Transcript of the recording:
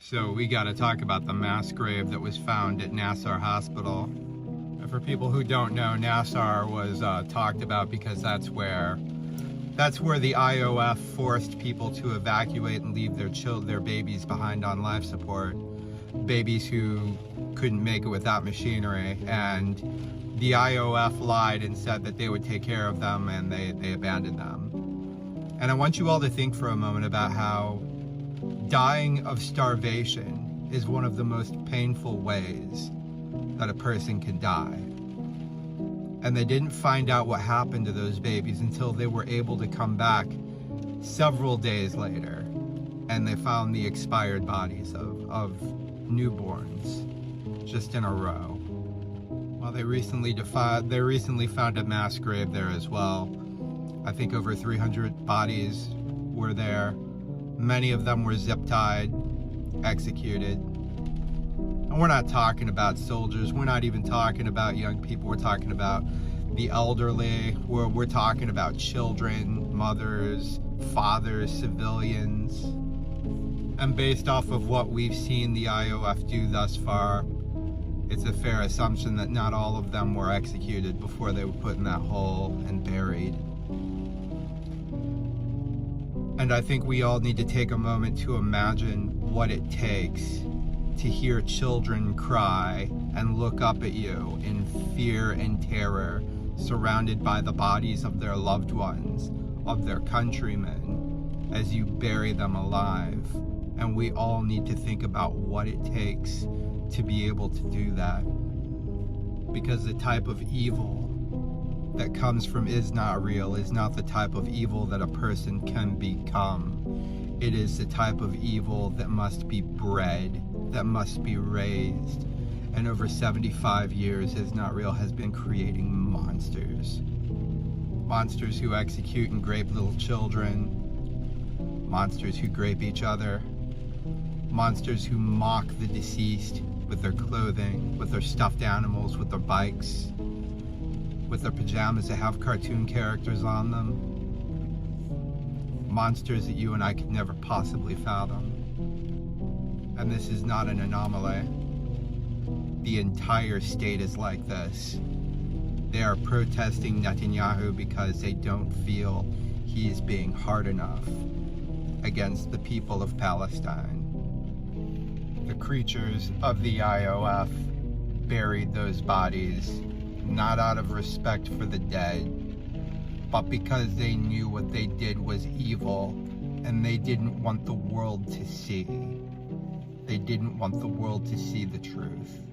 So we got to talk about the mass grave that was found at Nassar Hospital. And for people who don't know, Nassar was talked about because that's where the IOF forced people to evacuate and leave their babies behind on life support. Babies who couldn't make it without machinery, and the IOF lied and said that they would take care of them, and they abandoned them. And I want you all to think for a moment about how dying of starvation is one of the most painful ways that a person can die. And they didn't find out what happened to those babies until they were able to come back several days later, and they found the expired bodies of newborns just in a row. Well, they recently found a mass grave there as well. I think over 300 bodies were there. Many of them were zip-tied, executed. And we're not talking about soldiers. We're not even talking about young people. We're talking about the elderly. We're talking about children, mothers, fathers, civilians. And based off of what we've seen the IOF do thus far, it's a fair assumption that not all of them were executed before they were put in that hole and buried. And I think we all need to take a moment to imagine what it takes to hear children cry and look up at you in fear and terror, surrounded by the bodies of their loved ones, of their countrymen, as you bury them alive. And we all need to think about what it takes to be able to do that. Because the type of evil that comes from is not real, is not the type of evil that a person can become. It is the type of evil that must be bred, that must be raised. And over 75 years, Is Not Real has been creating monsters. Monsters who execute and grape little children. Monsters who grape each other. Monsters who mock the deceased with their clothing, with their stuffed animals, with their bikes, with their pajamas that have cartoon characters on them. Monsters that you and I could never possibly fathom. And this is not an anomaly. The entire state is like this. They are protesting Netanyahu because they don't feel he is being hard enough against the people of Palestine. The creatures of the IOF buried those bodies not out of respect for the dead, but because they knew what they did was evil, and they didn't want the world to see. They didn't want the world to see the truth.